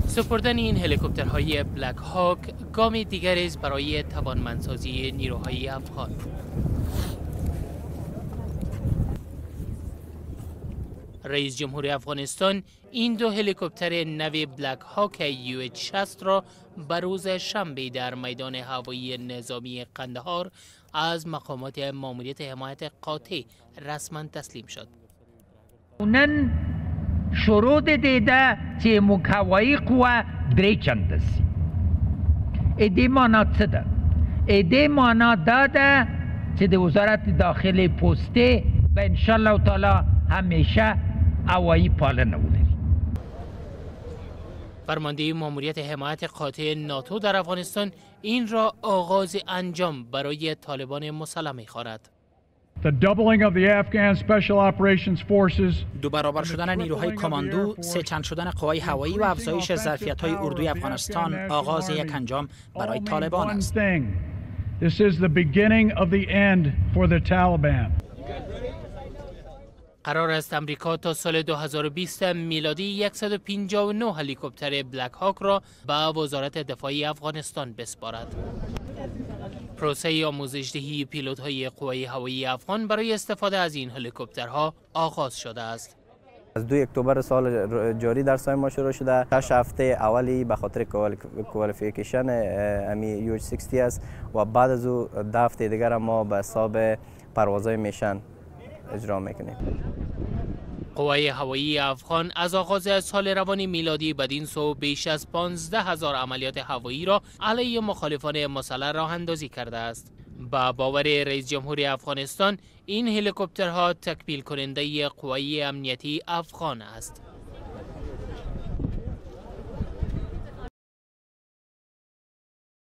سپردن این هلیکوپترهای بلک هاک گام دیگری است برای توانمندسازی نیروهای افغان. رئیس جمهور افغانستان این دو هلیکوپتر نو بلک هاک UH-60 را به روز شنبه در میدان هوایی نظامی قندهار از مقامات ماموریت حمایت قاطع رسما تسلیم شد. نن شروط دیده چې مکوایی قوه درې چند دسی ایده مانا څه ده؟ ایده مانا داده چې د وزارت داخل پسته و انشالله تعالی همیشه هوایی پالنه ولري. فرمانده ماموریت حمایت قاطع ناتو در افغانستان این را آغاز انجام برای طالبان مسلح می‌خواند. دو برابر شدن نیروهای کماندو، سه چند شدن قوای هوایی و افزایش ظرفیت‌های اردوی افغانستان آغاز یک انجام برای طالبان است. قرار است امریکا تا سال 2020 میلادی 159 هلیکوپتر بلک هاک را به وزارت دفاع افغانستان بسپارد. پروسه آموزش‌دهی پیلوت‌های قوای هوایی افغان برای استفاده از این هلیکوپترها آغاز شده است. از 2 اکتبر سال جاری درس‌های ما شروع شده. 8 هفته اولی به خاطر کوالیفیکیشن امی UH-60 است و بعد از او 10 هفته دیگر ما به حساب پروازهای میشن اجرا میکنیم. قوای هوایی افغان از آغاز سال روان میلادی بدین سو بیش از 15,000 عملیات هوایی را علیه مخالفان مسلح راه اندازی کرده است. با باور رئیس جمهور افغانستان این هلیکوپترها تکمیل کننده قوای امنیتی افغان است.